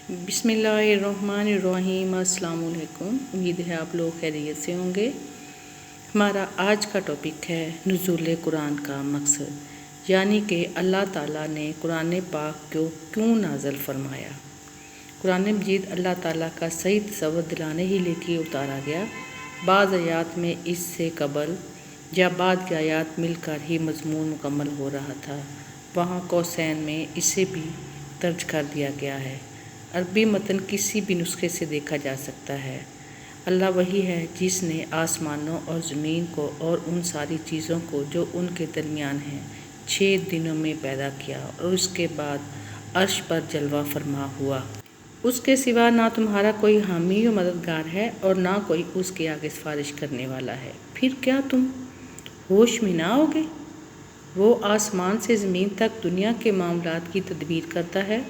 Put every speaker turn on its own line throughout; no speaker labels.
बिस्मिल्लाहिर्रहमानिर्रहीम। अस्सलाम वालेकुम। उम्मीद है आप लोग खैरियत से होंगे। हमारा आज का टॉपिक है नुज़ूल कुरान का मकसद, यानी कि अल्लाह ताला ने कुरान पाक को क्यों नाज़िल फरमाया। कुरान मजीद अल्लाह ताला का सही तस्वर दिलाने ही लेके उतारा गया। बाज़ आयात में इससे कबल या बाद की आयात मिलकर ही मज़मून मुकम्मल हो रहा था, वहाँ कौसैन में इसे भी दर्ज कर दिया गया है। अरबी मतन किसी भी नुस्खे से देखा जा सकता है। अल्लाह वही है जिसने आसमानों और ज़मीन को और उन सारी चीज़ों को जो उनके दरमियान हैं 6 दिनों में पैदा किया और उसके बाद अर्श पर जलवा फरमा हुआ। उसके सिवा ना तुम्हारा कोई हामी व मददगार है और ना कोई उसके आगे सिफारिश करने वाला है। फिर क्या तुम होश में ना आओगे? वो आसमान से ज़मीन तक दुनिया के मामलात की तदबीर करता है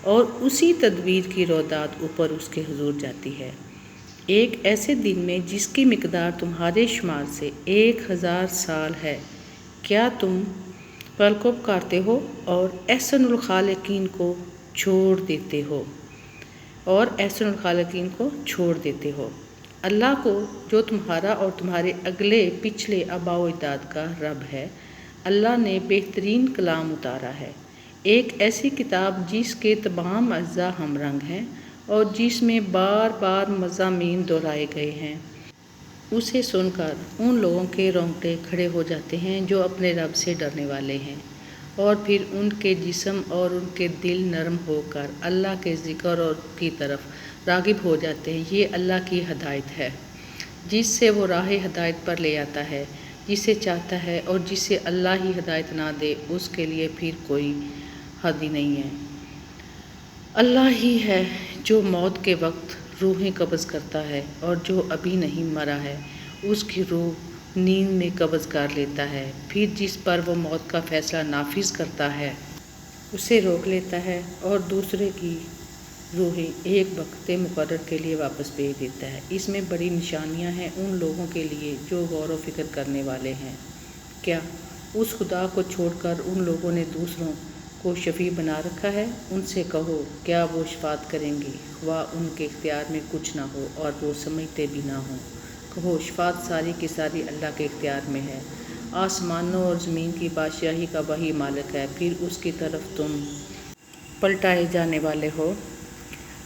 और उसी तदबीर की रौदात ऊपर उसके हुजूर जाती है, एक ऐसे दिन में जिसकी मिकदार तुम्हारे शुमार से 1000 साल है। क्या तुम पल को पुकारते हो और अहसनुल खालिकीन को छोड़ देते हो अल्लाह को, जो तुम्हारा और तुम्हारे अगले पिछले आबाओ अजदाद का रब है। अल्लाह ने बेहतरीन कलाम उतारा है, एक ऐसी किताब जिसके तमाम अज्जा हम रंग हैं और जिसमें बार बार मज़ामीन दोहराए गए हैं। उसे सुनकर उन लोगों के रोंगटे खड़े हो जाते हैं जो अपने रब से डरने वाले हैं, और फिर उनके जिस्म और उनके दिल नरम होकर अल्लाह के ज़िक्र और की तरफ राग़िब हो जाते हैं। ये अल्लाह की हदायत है जिससे वो राह हदायत पर ले आता है जिसे चाहता है, और जिसे अल्लाह ही हदायत ना दे उसके लिए फिर कोई हद ही नहीं है। अल्लाह ही है जो मौत के वक्त रूहें कब्ज़ करता है, और जो अभी नहीं मरा है उसकी रूह नींद में कब्ज़ कर लेता है। फिर जिस पर वो मौत का फ़ैसला नाफिज करता है उसे रोक लेता है और दूसरे की रूहें एक वक्त मुकर्रर के लिए वापस भेज देता है। इसमें बड़ी निशानियां हैं उन लोगों के लिए जो गौर व फिक्र करने वाले हैं। क्या उस खुदा को छोड़कर उन लोगों ने दूसरों को शफी बना रखा है? उनसे कहो, क्या वो शफात करेंगे ख्वाह उनके इख्तियार में कुछ ना हो और वो समझते भी ना हो। कहो, शफात सारी की सारी अल्लाह के इख्तियार में है। आसमानों और ज़मीन की बादशाही का वही मालिक है, फिर उसकी तरफ तुम पलटाए जाने वाले हो।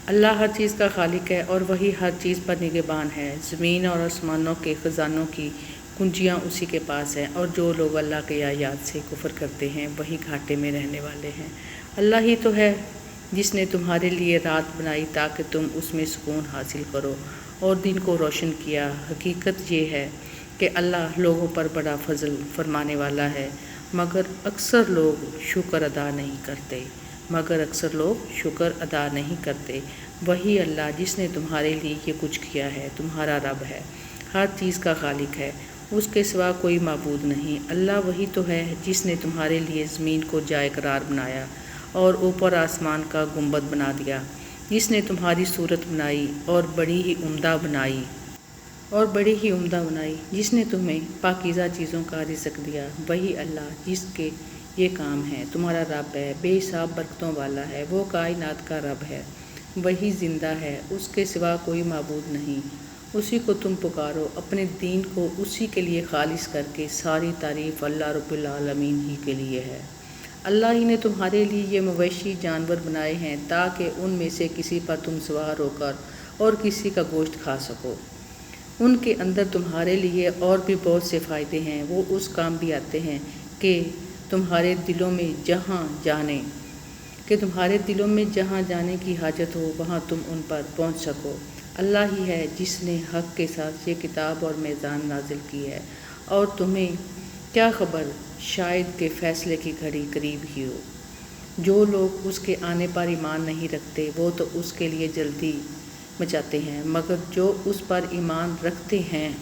अल्लाह हर चीज़ का खालिक है और वही हर चीज़ पर निगहबान है। ज़मीन और आसमानों के ख़जानों की कुंजियाँ उसी के पास हैं, और जो लोग अल्लाह के आयात से कुफ्र करते हैं वही घाटे में रहने वाले हैं। अल्लाह ही तो है जिसने तुम्हारे लिए रात बनाई ताकि तुम उसमें सुकून हासिल करो और दिन को रोशन किया। हकीकत ये है कि अल्लाह लोगों पर बड़ा फजल फरमाने वाला है, मगर अक्सर लोग शुक्र अदा नहीं करते। वही अल्लाह जिसने तुम्हारे लिए ये कुछ किया है तुम्हारा रब है, हर चीज़ का खालिक है, उसके सिवा कोई माबूद नहीं। अल्लाह वही तो है जिसने तुम्हारे लिए ज़मीन को जाए करार बनाया और ऊपर आसमान का गुंबद बना दिया, जिसने तुम्हारी सूरत बनाई और बड़ी ही उम्दा बनाई, जिसने तुम्हें पाकीज़ा चीज़ों का रिज़्क़ दिया। वही अल्लाह जिसके ये काम है तुम्हारा रब है, बेहिसाब बरकतों वाला है, वो कायनात का रब है, वही ज़िंदा है, उसके सिवा कोई माबूद नहीं। उसी को तुम पुकारो, अपने दीन को उसी के लिए खालिस करके। सारी तारीफ़ अल्लाह रब्बुल आलमीन ही के लिए है। अल्लाह ही ने तुम्हारे लिए ये मवेशी जानवर बनाए हैं ताकि उनमें से किसी पर तुम सवार होकर और किसी का गोश्त खा सको। उनके अंदर तुम्हारे लिए और भी बहुत से फ़ायदे हैं। वो उस काम भी आते हैं कि तुम्हारे दिलों में जहाँ जाने की हाजत हो वहाँ तुम उन पर पहुँच सको। अल्लाह ही है जिसने हक़ के साथ ये किताब और मीज़ान नाजिल की है, और तुम्हें क्या खबर शायद के फ़ैसले की घड़ी करीब ही हो। जो लोग उसके आने पर ईमान नहीं रखते वो तो उसके लिए जल्दी मचाते हैं, मगर जो उस पर ईमान रखते हैं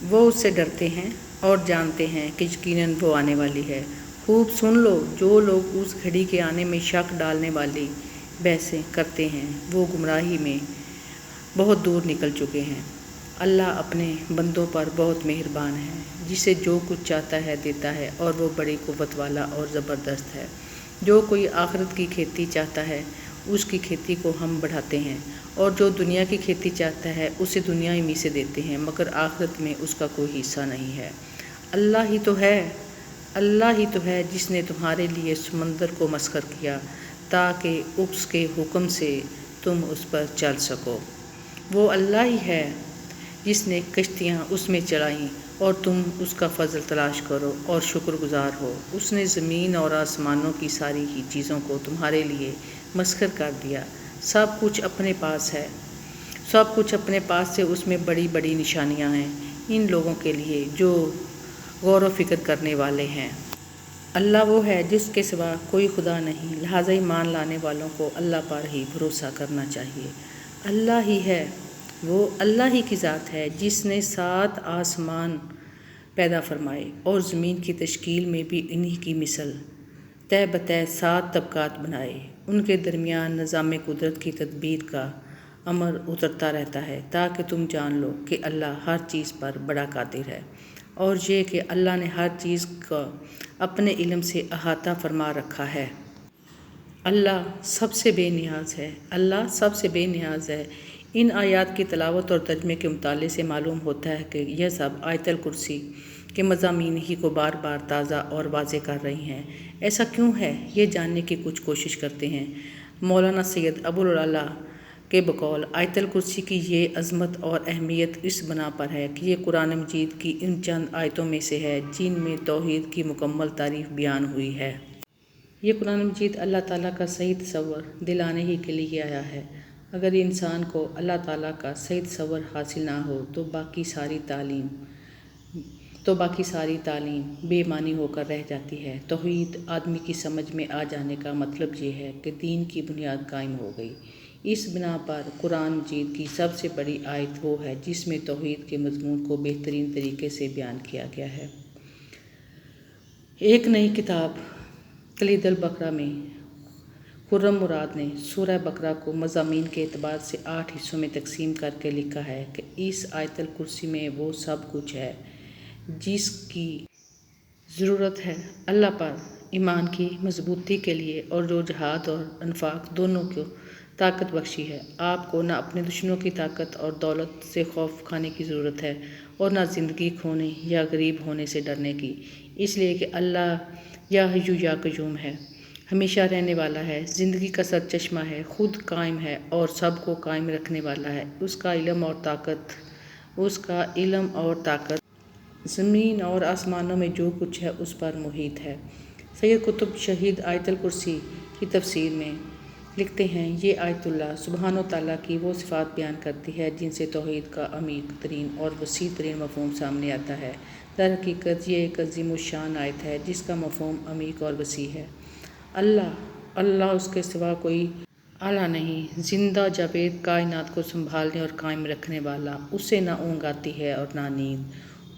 वो उससे डरते हैं और जानते हैं कि यकीनन वो आने वाली है। खूब सुन लो, जो लोग उस घड़ी के आने में शक डालने वाली बहसें करते हैं वो गुमराही में बहुत दूर निकल चुके हैं। अल्लाह अपने बंदों पर बहुत मेहरबान है, जिसे जो कुछ चाहता है देता है, और वो बड़ी कुव्वत वाला और ज़बरदस्त है। जो कोई आखिरत की खेती चाहता है اس کی کھیتی کو ہم بڑھاتے ہیں، اور جو دنیا کی کھیتی چاہتا ہے اسے دنیا ہی سے دیتے ہیں، مگر آخرت میں اس کا کوئی حصہ نہیں ہے۔ اللہ ہی تو ہے جس نے تمہارے لیے سمندر کو مسخر کیا تاکہ اس کے حکم سے تم اس پر چل سکو۔ وہ اللہ ہی ہے جس نے کشتیاں اس میں چلائیں اور تم اس کا فضل تلاش کرو اور شکر گزار ہو۔ اس نے زمین اور آسمانوں کی ساری ہی چیزوں کو تمہارے لیے مسخر کر دیا۔ سب کچھ اپنے پاس سے اس میں بڑی بڑی نشانیاں ہیں ان لوگوں کے لیے جو غور و فکر کرنے والے ہیں۔ اللہ وہ ہے جس کے سوا کوئی خدا نہیں، لہٰذا ایمان لانے والوں کو اللہ پر ہی بھروسہ کرنا چاہیے۔ وہ اللہ ہی کی ذات ہے جس نے 7 آسمان پیدا فرمائے اور زمین کی تشکیل میں بھی انہی کی مثل تہ بتہ 7 طبقات بنائے۔ ان کے درمیان نظام قدرت کی تدبیر کا امر اترتا رہتا ہے تاکہ تم جان لو کہ اللہ ہر چیز پر بڑا قادر ہے، اور یہ کہ اللہ نے ہر چیز کا اپنے علم سے احاطہ فرما رکھا ہے۔ اللہ سب سے بے نیاز ہے۔ ان آیات کی تلاوت اور ترجمے کے مطالعے سے معلوم ہوتا ہے کہ یہ سب آیت الکرسی کے مضامین ہی کو بار بار تازہ اور واضح کر رہی ہیں۔ ایسا کیوں ہے، یہ جاننے کی کچھ کوشش کرتے ہیں۔ مولانا سید ابو العلا کے بقول آیت الکرسی کی یہ عظمت اور اہمیت اس بنا پر ہے کہ یہ قرآن مجید کی ان چند آیتوں میں سے ہے جن میں توحید کی مکمل تعریف بیان ہوئی ہے۔ یہ قرآن مجید اللہ تعالیٰ کا صحیح تصور دلانے ہی کے لیے آیا ہے۔ اگر انسان کو اللہ تعالیٰ کا صحیح تصور حاصل نہ ہو تو باقی ساری تعلیم بے معنی ہو کر رہ جاتی ہے۔ توحید آدمی کی سمجھ میں آ جانے کا مطلب یہ ہے کہ دین کی بنیاد قائم ہو گئی۔ اس بنا پر قرآن مجید کی سب سے بڑی آیت وہ ہے جس میں توحید کے مضمون کو بہترین طریقے سے بیان کیا گیا ہے۔ ایک نئی کتاب کلید البقرہ میں خرم مراد نے سورہ بقرہ کو مضامین کے اعتبار سے 8 حصوں میں تقسیم کر کے لکھا ہے کہ اس آیت الکرسی میں وہ سب کچھ ہے جس کی ضرورت ہے اللہ پر ایمان کی مضبوطی کے لیے، اور جو جہاد اور انفاق دونوں کو طاقت بخشی ہے۔ آپ کو نہ اپنے دشمنوں کی طاقت اور دولت سے خوف کھانے کی ضرورت ہے اور نہ زندگی کھونے یا غریب ہونے سے ڈرنے کی، اس لیے کہ اللہ یا حی یا قیوم ہے، ہمیشہ رہنے والا ہے، زندگی کا سرچشمہ ہے، خود قائم ہے اور سب کو قائم رکھنے والا ہے۔ اس کا علم اور طاقت زمین اور آسمانوں میں جو کچھ ہے اس پر محیط ہے۔ سید قطب شہید آیت الکرسی کی تفسیر میں لکھتے ہیں، یہ آیت اللہ سبحانہ وتعالیٰ کی وہ صفات بیان کرتی ہے جن سے توحید کا عمیق ترین اور وسیع ترین مفہوم سامنے آتا ہے۔ در حقیقت یہ ایک عظیم الشان آیت ہے جس کا مفہوم عمیق اور وسیع ہے۔ اللہ اس کے سوا کوئی الہ نہیں، زندہ جاوید کائنات کو سنبھالنے اور قائم رکھنے والا، اسے نہ اونگ آتی ہے اور نہ نیند۔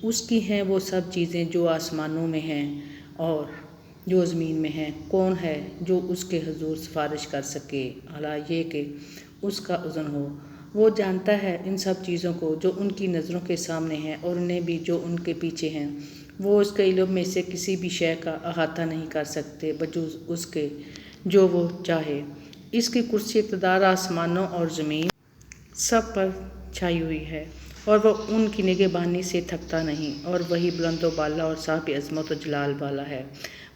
اس کی ہیں وہ سب چیزیں جو آسمانوں میں ہیں اور جو زمین میں ہیں۔ کون ہے جو اس کے حضور سفارش کر سکے الا یہ کہ اس کا اذن ہو؟ وہ جانتا ہے ان سب چیزوں کو جو ان کی نظروں کے سامنے ہیں اور انہیں بھی جو ان کے پیچھے ہیں۔ وہ اس کے علم میں سے کسی بھی شے کا احاطہ نہیں کر سکتے بجز اس کے جو وہ چاہے۔ اس کی کرسی اقتدار آسمانوں اور زمین سب پر چھائی ہوئی ہے اور وہ ان کی نگہبانی سے تھکتا نہیں، اور وہی بلند و بالا اور صاحب عظمت و جلال والا ہے۔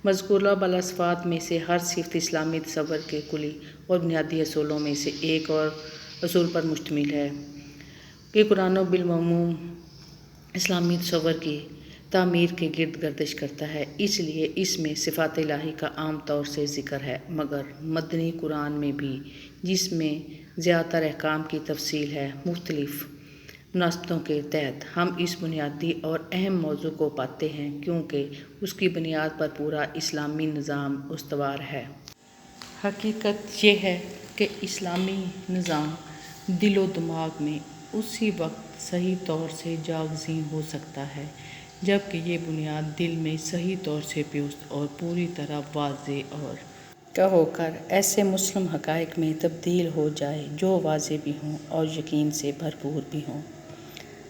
مذکورہ بالا صفات میں سے ہر صفت اسلامی تصور کے کلی اور بنیادی اصولوں میں سے ایک اور اصول پر مشتمل ہے کہ قرآن بالعموم اسلامی تصور کی تعمیر کے گرد گردش کرتا ہے، اس لیے اس میں صفات الہی کا عام طور سے ذکر ہے، مگر مدنی قرآن میں بھی، جس میں زیادہ تر احکام کی تفصیل ہے۔ مختلف مناسبتوں کے تحت ہم اس بنیادی اور اہم موضوع کو پاتے ہیں کیونکہ اس کی بنیاد پر پورا اسلامی نظام استوار ہے۔ حقیقت یہ ہے کہ اسلامی نظام دل و دماغ میں اسی وقت صحیح طور سے جاگزیں ہو سکتا ہے جبکہ یہ بنیاد دل میں صحیح طور سے پیوست اور پوری طرح واضح اور ہو کر ایسے مسلم حقائق میں تبدیل ہو جائے جو واضح بھی ہوں اور یقین سے بھرپور بھی ہوں۔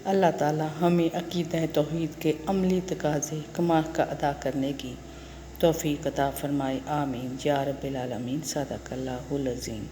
اللہ تعالیٰ ہمیں عقیدہ توحید کے عملی تقاضے کما ادا کرنے کی توفیق عطا فرمائے، آمین یا رب العالمین۔ صدق اللہ العظیم۔